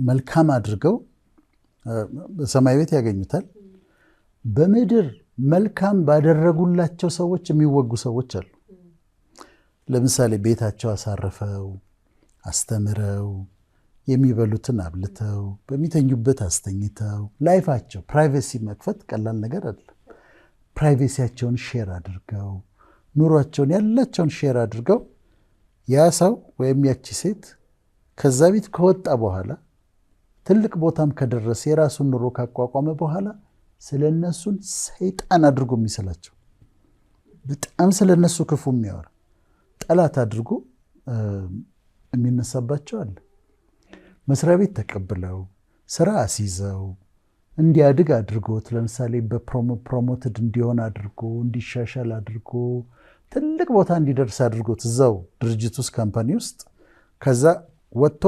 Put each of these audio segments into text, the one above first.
መልካም አድርገው በሰማይ ቤት ያገኙታል። በምድር መልካም ባደረጉላቸው ሰዎች የሚወጉ ሰዎች አሉ። ለምሳሌ ቤታቸው አሳርፈው አስተምረው የሚበሉትን አብልተው በሚተኙበት አስተኝተው ላይፋቸው ፕራይቬሲ መክፈት ቀላል ነገር አይደለም። ፕራይቬሲያቸውን ሼር አድርገው ኑሯቸውን ያላቸውን ሼር አድርገው ያ ሰው ወይም ያቺ ሴት ከዛ ቤት ከወጣ በኋላ ትልቅ ቦታም ከደረሰ የራሱን ኑሮ ካቋቋመ በኋላ ስለነሱን ሰይጣን አድርጎ የሚሰላቸው በጣም ስለነሱ ክፉ የሚያወራ ጠላት አድርጎ የሚነሳባቸው አለ። መስሪያ ቤት ተቀብለው ስራ አስይዘው እንዲያድግ አድርጎት ለምሳሌ በፕሮሞትድ እንዲሆን አድርጎ እንዲሻሻል አድርጎ ትልቅ ቦታ እንዲደርስ አድርጎት እዛው ድርጅት ውስጥ ካምፓኒ ውስጥ ከዛ ወጥቶ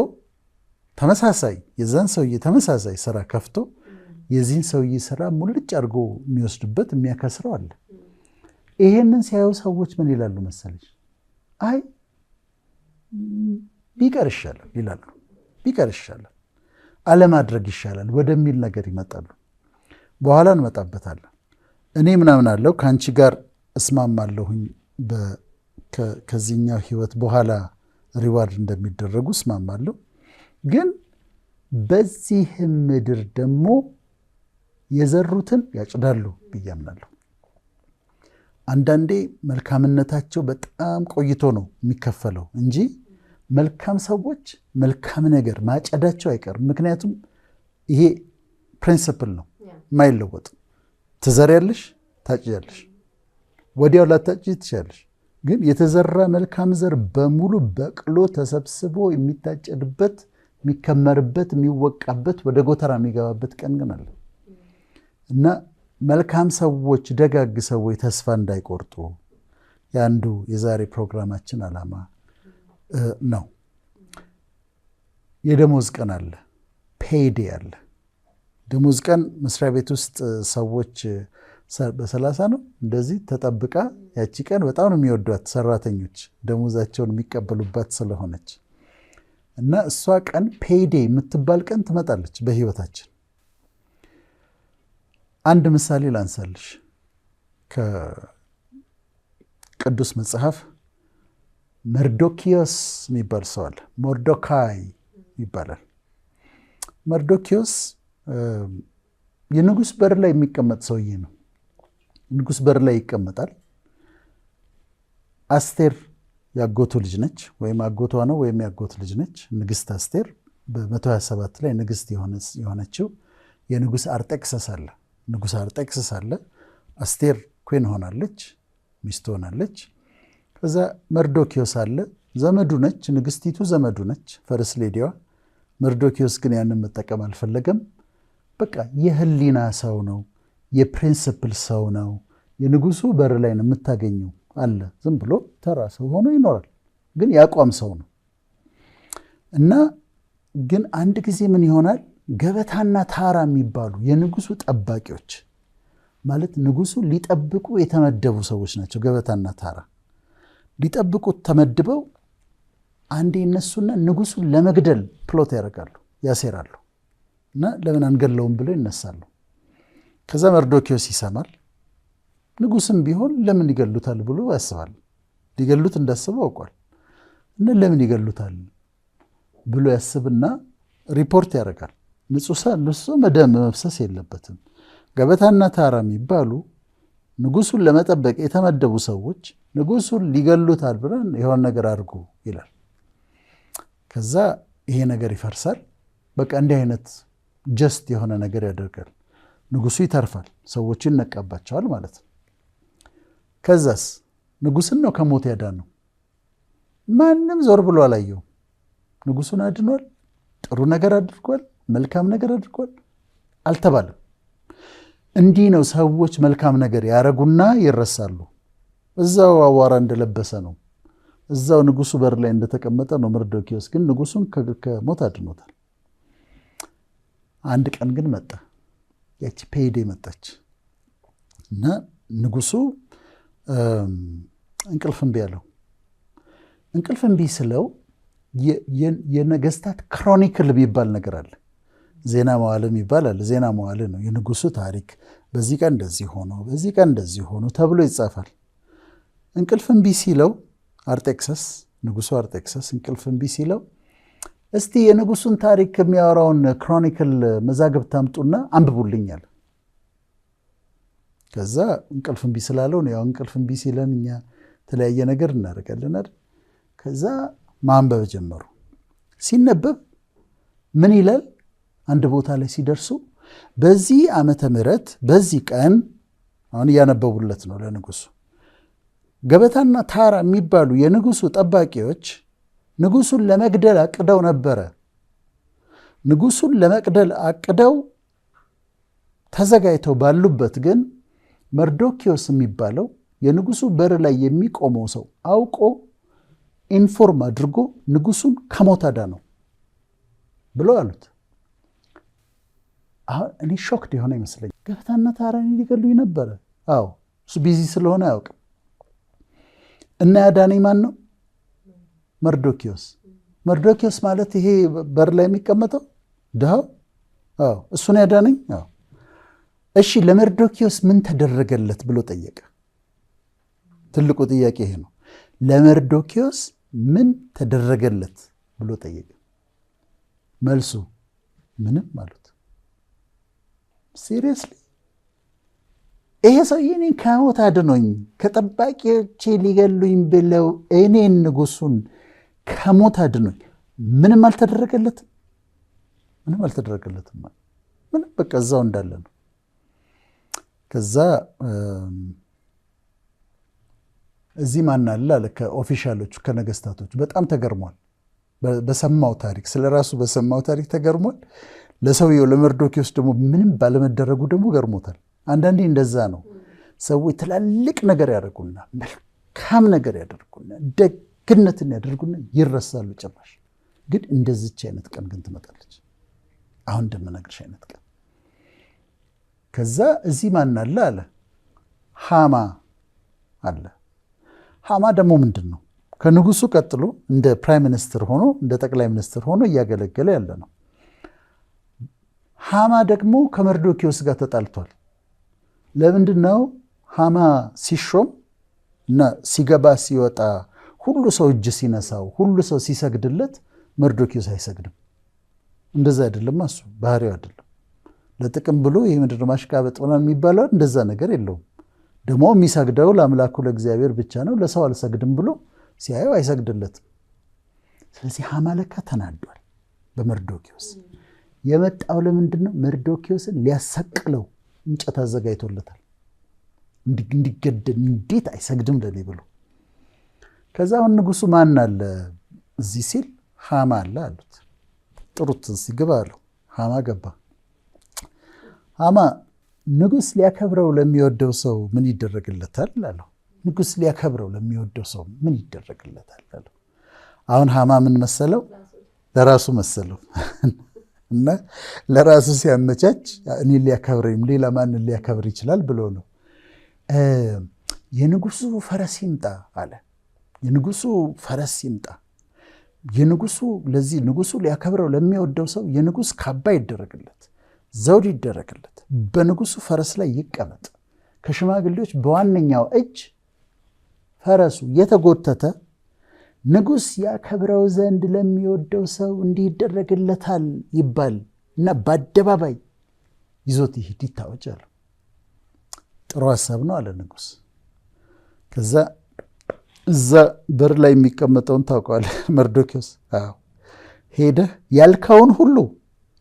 ተመሳሳይ የዛን ሰውዬ ተመሳሳይ ስራ ከፍቶ የዚህን ሰውዬ ስራ ሙልጭ አድርጎ የሚወስድበት የሚያከስረው አለ። ይሄንን ሲያዩ ሰዎች ምን ይላሉ መሰለሽ? አይ ቢቀር ይሻላል ይላሉ። ቢቀር ይሻላል፣ አለማድረግ ይሻላል ወደሚል ነገር ይመጣሉ። በኋላ እንመጣበታለን። እኔ ምናምን አለው ከአንቺ ጋር እስማማለሁኝ ከዚህኛው ህይወት በኋላ ሪዋርድ እንደሚደረጉ እስማማለሁ። ግን በዚህም ምድር ደግሞ የዘሩትን ያጭዳሉ ብዬ አምናለሁ። አንዳንዴ መልካምነታቸው በጣም ቆይቶ ነው የሚከፈለው እንጂ መልካም ሰዎች መልካም ነገር ማጨዳቸው አይቀርም። ምክንያቱም ይሄ ፕሪንሲፕል ነው የማይለወጥ። ትዘሪያለሽ፣ ታጭያለሽ። ወዲያው ላታጭ ትችያለሽ። ግን የተዘራ መልካም ዘር በሙሉ በቅሎ ተሰብስቦ የሚታጨድበት፣ የሚከመርበት፣ የሚወቃበት፣ ወደ ጎተራ የሚገባበት ቀን ግን አለ እና መልካም ሰዎች ደጋግ ሰዎች ተስፋ እንዳይቆርጡ የአንዱ የዛሬ ፕሮግራማችን ዓላማ ነው። የደሞዝ ቀን አለ፣ ፔይዴ አለ። ደሞዝ ቀን መስሪያ ቤት ውስጥ ሰዎች በ30 ነው እንደዚህ ተጠብቃ ያቺ ቀን በጣም ነው የሚወዷት ሰራተኞች ደሞዛቸውን የሚቀበሉባት ስለሆነች እና እሷ ቀን ፔይዴ የምትባል ቀን ትመጣለች በህይወታችን። አንድ ምሳሌ ላንሳልሽ ከቅዱስ መጽሐፍ። መርዶኪዮስ የሚባል ሰው አለ። ሞርዶካይ ይባላል። መርዶኪዮስ የንጉሥ በር ላይ የሚቀመጥ ሰውዬ ነው። ንጉሥ በር ላይ ይቀመጣል። አስቴር ያጎቱ ልጅ ነች፣ ወይም አጎቷ ነው ወይም ያጎት ልጅ ነች። ንግሥት አስቴር በ127 ላይ ንግሥት የሆነችው የንጉሥ አርጤክስስ አለ። ንጉሥ አርጤክስስ አለ። አስቴር ኩን ሆናለች፣ ሚስት ሆናለች። ከዛ መርዶኪዮስ አለ። ዘመዱ ነች፣ ንግሥቲቱ ዘመዱ ነች፣ ፈርስ ሌዲዋ። መርዶኪዮስ ግን ያንን መጠቀም አልፈለገም። በቃ የህሊና ሰው ነው፣ የፕሪንስፕል ሰው ነው። የንጉሱ በር ላይ ነው የምታገኘው አለ። ዝም ብሎ ተራ ሰው ሆኖ ይኖራል፣ ግን ያቋም ሰው ነው እና ግን አንድ ጊዜ ምን ይሆናል? ገበታና ታራ የሚባሉ የንጉሱ ጠባቂዎች ማለት ንጉሱ ሊጠብቁ የተመደቡ ሰዎች ናቸው። ገበታና ታራ ሊጠብቁት ተመድበው አንዴ እነሱና ንጉሱን ለመግደል ፕሎት ያደርጋሉ፣ ያሴራሉ እና ለምን አንገለውም ብለው ይነሳሉ። ከዛ መርዶኪዮስ ይሰማል። ንጉስም ቢሆን ለምን ይገሉታል ብሎ ያስባል። ሊገሉት እንዳስቡ አውቋል እና ለምን ይገሉታል ብሎ ያስብና ሪፖርት ያደርጋል። ንጹህ ደም መፍሰስ የለበትም። ገበታና ታራ የሚባሉ ንጉሱን ለመጠበቅ የተመደቡ ሰዎች ንጉሱን ሊገሉታል ብለን የሆነ ነገር አድርጉ ይላል። ከዛ ይሄ ነገር ይፈርሳል። በቃ እንዲህ አይነት ጀስት የሆነ ነገር ያደርጋል። ንጉሱ ይተርፋል፣ ሰዎቹ ይነቃባቸዋል ማለት ነው። ከዛስ ንጉስን ነው ከሞት ያዳነው። ማንም ዞር ብሎ አላየው። ንጉሱን አድኗል፣ ጥሩ ነገር አድርጓል፣ መልካም ነገር አድርጓል አልተባለም። እንዲህ ነው ሰዎች መልካም ነገር ያረጉና ይረሳሉ። እዛው አዋራ እንደለበሰ ነው፣ እዛው ንጉሱ በር ላይ እንደተቀመጠ ነው። መርዶኪዮስ ግን ንጉሱን ከሞት አድኖታል። አንድ ቀን ግን መጣ፣ ያቺ ፔይዴ መጣች እና ንጉሱ እንቅልፍ እምቢ አለው። እንቅልፍ እምቢ ስለው የነገስታት ክሮኒክል የሚባል ነገር አለ። ዜና መዋዕል የሚባል አለ። ዜና መዋዕል ነው የንጉሱ ታሪክ። በዚህ ቀን እንደዚህ ሆኖ በዚህ ቀን እንደዚህ ሆኖ ተብሎ ይጻፋል። እንቅልፍ እምቢ ሲለው አርጤክሰስ፣ ንጉሱ አርጤክሰስ እንቅልፍ እምቢ ሲለው እስቲ የንጉሱን ታሪክ የሚያወራውን ክሮኒክል መዛግብት አምጡና አንብቡልኛል። ከዛ እንቅልፍ እምቢ ስላለው ነው። ያው እንቅልፍ እምቢ ሲለን እኛ የተለያየ ነገር እናደርጋለን አይደል? ከዛ ማንበብ ጀመሩ። ሲነበብ ምን ይላል? አንድ ቦታ ላይ ሲደርሱ በዚህ ዓመተ ምህረት በዚህ ቀን፣ አሁን እያነበቡለት ነው ለንጉሱ። ገበታና ታራ የሚባሉ የንጉሱ ጠባቂዎች ንጉሱን ለመግደል አቅደው ነበረ። ንጉሱን ለመግደል አቅደው ተዘጋጅተው ባሉበት ግን መርዶኪዮስ የሚባለው የንጉሱ በር ላይ የሚቆመው ሰው አውቆ ኢንፎርም አድርጎ ንጉሱን ከሞት አዳነው ብለው አሉት። አሁን እኔ ሾክድ የሆነ ይመስለኝ። ገበታና ታራን ሊገሉኝ ነበረ። አዎ እሱ ቢዚ ስለሆነ አያውቅም። እና ያዳነኝ ማን ነው? መርዶኪዮስ። መርዶኪዮስ ማለት ይሄ በር ላይ የሚቀመጠው ድሃው? አዎ እሱን ያዳነኝ። አዎ እሺ፣ ለመርዶኪዮስ ምን ተደረገለት ብሎ ጠየቀ። ትልቁ ጥያቄ ይሄ ነው። ለመርዶኪዮስ ምን ተደረገለት ብሎ ጠየቀ። መልሱ ምንም አሉት። ሲሪየስሊ ይሄ ሰውዬ እኔን ከሞት አድኖኝ ከጠባቂዎቼ ሊገሉኝ ብለው እኔን ንጉሱን ከሞት አድኖኝ ምንም አልተደረገለትም? ምንም አልተደረገለትም። ምንም በቃ እዛው እንዳለ ነው። ከዛ እዚህ ማን አለ አለ ከኦፊሻሎቹ ከነገስታቶቹ በጣም ተገርሟል። በሰማው ታሪክ ስለራሱ በሰማው ታሪክ ተገርሟል። ለሰውየው ለመርዶኪዮስ ደግሞ ምንም ባለመደረጉ ደግሞ ገርሞታል። አንዳንዴ እንደዛ ነው። ሰዎች ትላልቅ ነገር ያደርጉና መልካም ነገር ያደርጉና ደግነትን ያደርጉና ይረሳሉ ጭራሽ። ግን እንደዚች አይነት ቀን ግን ትመጣለች። አሁን እንደምነግርሽ አይነት ቀን። ከዛ እዚህ ማን አለ አለ ሃማ አለ። ሃማ ደግሞ ምንድን ነው? ከንጉሱ ቀጥሎ እንደ ፕራይም ሚኒስትር ሆኖ እንደ ጠቅላይ ሚኒስትር ሆኖ እያገለገለ ያለ ነው። ሃማ ደግሞ ከመርዶኪዮስ ጋር ተጣልቷል። ለምንድን ነው? ሃማ ሲሾም እና ሲገባ ሲወጣ ሁሉ ሰው እጅ ሲነሳው ሁሉ ሰው ሲሰግድለት መርዶኪዮስ አይሰግድም። እንደዛ አይደለም፣ እሱ ባህሪው አይደለም። ለጥቅም ብሎ ይህ ምድር ማሽቃበጥ ምናምን የሚባለው እንደዛ ነገር የለውም። ደግሞ የሚሰግደው ለአምላኩ ለእግዚአብሔር ብቻ ነው። ለሰው አልሰግድም ብሎ ሲያየው አይሰግድለትም። ስለዚህ ሃማ ለካ ተናዷል በመርዶኪዮስ። የመጣው ለምንድን ነው? መርዶኪዮስን ሊያሰቅለው እንጨት አዘጋጅቶለታል እንዲገደል። እንዴት አይሰግድም ለኔ ብሎ። ከዛ አሁን ንጉሱ ማን አለ እዚህ ሲል ሃማ አለ አሉት። ጥሩት ሲገባ አለው። ሃማ ገባ። ሃማ ንጉስ ሊያከብረው ለሚወደው ሰው ምን ይደረግለታል አለው። ንጉስ ሊያከብረው ለሚወደው ሰው ምን ይደረግለታል አለው። አሁን ሃማ ምን መሰለው? ለራሱ መሰለው እና ለራሱ ሲያመቻች እኔ ሊያከብረኝም ሌላ ማንን ሊያከብር ይችላል ብሎ ነው። የንጉሱ ፈረስ ይምጣ አለ። የንጉሱ ፈረስ ይምጣ። የንጉሱ ለዚህ ንጉሱ ሊያከብረው ለሚወደው ሰው የንጉስ ካባ ይደረግለት፣ ዘውድ ይደረግለት፣ በንጉሱ ፈረስ ላይ ይቀመጥ። ከሽማግሌዎች በዋነኛው እጅ ፈረሱ የተጎተተ ንጉስ ያከብረው ዘንድ ለሚወደው ሰው እንዲህ ይደረግለታል ይባል እና በአደባባይ ይዞት ይሄድ ይታወጅ አለ። ጥሩ ሀሳብ ነው አለ ንጉስ። ከዛ እዛ በር ላይ የሚቀመጠውን ታውቀዋለህ መርዶኪዮስ? አዎ ሄደህ ያልከውን ሁሉ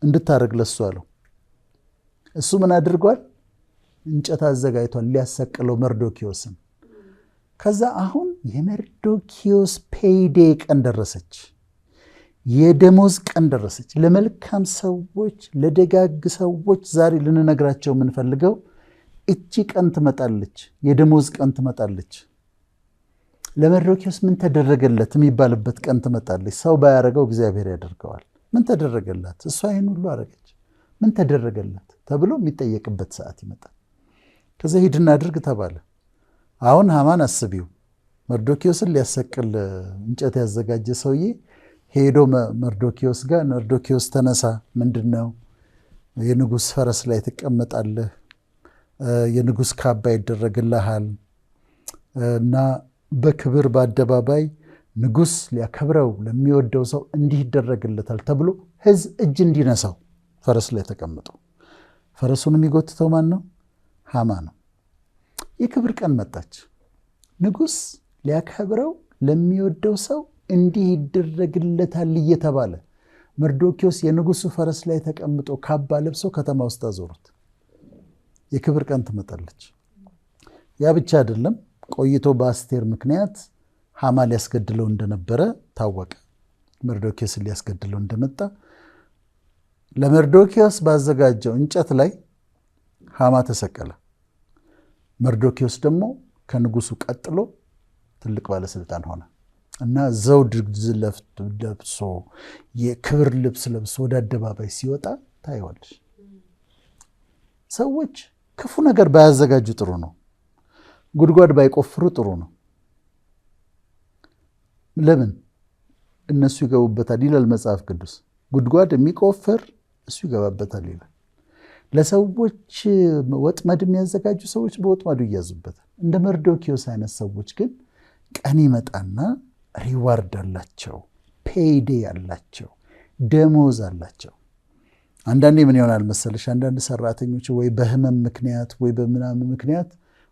እንድታደርግ ለሱ አለው። እሱ ምን አድርጓል? እንጨት አዘጋጅቷል ሊያሰቅለው መርዶኪዮስን። ከዛ አሁን የመርዶኪዮስ ፔይዴ ቀን ደረሰች። የደሞዝ ቀን ደረሰች። ለመልካም ሰዎች ለደጋግ ሰዎች ዛሬ ልንነግራቸው የምንፈልገው እቺ ቀን ትመጣለች። የደሞዝ ቀን ትመጣለች። ለመርዶኪዮስ ምን ተደረገለት የሚባልበት ቀን ትመጣለች። ሰው ባያደረገው እግዚአብሔር ያደርገዋል። ምን ተደረገላት? እሷ ይህን ሁሉ አረገች፣ ምን ተደረገላት ተብሎ የሚጠየቅበት ሰዓት ይመጣል። ከዛ ሂድና አድርግ ተባለ። አሁን ሃማን አስቢው፣ መርዶኪዮስን ሊያሰቅል እንጨት ያዘጋጀ ሰውዬ ሄዶ መርዶኪዎስ ጋር መርዶኪዎስ ተነሳ፣ ምንድነው? የንጉሥ ፈረስ ላይ ትቀመጣለህ፣ የንጉሥ ካባ ይደረግልሃል እና በክብር በአደባባይ ንጉሥ ሊያከብረው ለሚወደው ሰው እንዲህ ይደረግለታል ተብሎ ሕዝብ እጅ እንዲነሳው ፈረስ ላይ ተቀምጦ። ፈረሱን የሚጎትተው ማን ነው? ሃማ ነው። የክብር ቀን መጣች። ንጉሥ ሊያከብረው ለሚወደው ሰው እንዲህ ይደረግለታል እየተባለ መርዶኪዎስ የንጉሱ ፈረስ ላይ ተቀምጦ ካባ ለብሶ ከተማ ውስጥ አዞሩት። የክብር ቀን ትመጣለች። ያ ብቻ አይደለም። ቆይቶ በአስቴር ምክንያት ሃማ ሊያስገድለው እንደነበረ ታወቀ። መርዶኪዎስን ሊያስገድለው እንደመጣ ለመርዶኪዎስ ባዘጋጀው እንጨት ላይ ሃማ ተሰቀለ። መርዶኪዎስ ደግሞ ከንጉሱ ቀጥሎ ትልቅ ባለስልጣን ሆነ እና ዘውድ ለብሶ የክብር ልብስ ለብሶ ወደ አደባባይ ሲወጣ ታይዋለሽ። ሰዎች ክፉ ነገር ባያዘጋጁ ጥሩ ነው። ጉድጓድ ባይቆፍሩ ጥሩ ነው። ለምን? እነሱ ይገቡበታል ይላል መጽሐፍ ቅዱስ። ጉድጓድ የሚቆፍር እሱ ይገባበታል ይላል። ለሰዎች ወጥመድ የሚያዘጋጁ ሰዎች በወጥመዱ ይያዙበታል። እንደ መርዶኪዎስ አይነት ሰዎች ግን ቀን ይመጣና ሪዋርድ አላቸው፣ ፔይዴ አላቸው፣ ደሞዝ አላቸው። አንዳንዴ ምን ይሆናል መሰለሽ? አንዳንድ ሰራተኞች ወይ በህመም ምክንያት ወይ በምናምን ምክንያት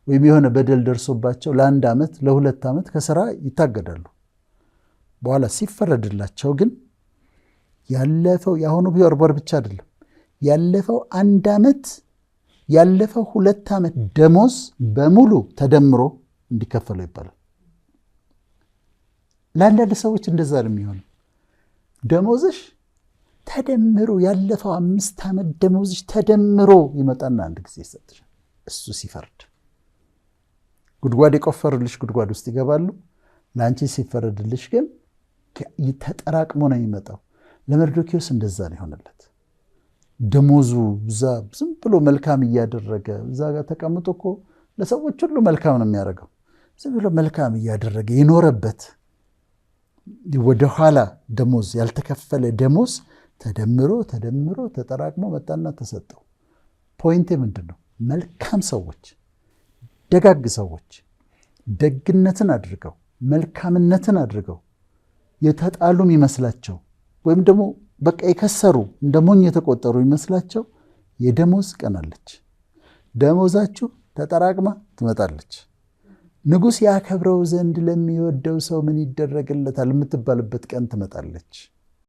ወይም የሆነ በደል ደርሶባቸው ለ1 ዓመት ለ2 ዓመት ከስራ ይታገዳሉ። በኋላ ሲፈረድላቸው ግን ያለፈው የአሁኑ ወር ብቻ አይደለም፣ ያለፈው 1 ዓመት ያለፈው 2 ዓመት ደሞዝ በሙሉ ተደምሮ እንዲከፈለው ይባላል። ለአንዳንድ ሰዎች እንደዛ ነው የሚሆነው። ደሞዝሽ ተደምሮ ያለፈው 5 ዓመት ደሞዝሽ ተደምሮ ይመጣና አንድ ጊዜ ይሰጥሻል። እሱ ሲፈርድ ጉድጓድ የቆፈሩልሽ ጉድጓድ ውስጥ ይገባሉ። ለአንቺ ሲፈረድልሽ ግን ተጠራቅሞ ነው የሚመጣው። ለመርዶኪዎስ እንደዛ ነው የሆነለት። ደሞዙ እዛ ዝም ብሎ መልካም እያደረገ እዛ ጋር ተቀምጦ እኮ ለሰዎች ሁሉ መልካም ነው የሚያደርገው። ዝም ብሎ መልካም እያደረገ የኖረበት ወደኋላ ደሞዝ ያልተከፈለ ደሞዝ ተደምሮ ተደምሮ ተጠራቅሞ መጣና ተሰጠው። ፖይንቴ ምንድን ነው? መልካም ሰዎች፣ ደጋግ ሰዎች ደግነትን አድርገው መልካምነትን አድርገው የተጣሉም ይመስላቸው ወይም ደግሞ በቃ የከሰሩ እንደ ሞኝ የተቆጠሩ ይመስላቸው የደሞዝ ቀን አለች። ደሞዛችሁ ተጠራቅማ ትመጣለች። ንጉሥ ያከብረው ዘንድ ለሚወደው ሰው ምን ይደረግለታል የምትባልበት ቀን ትመጣለች።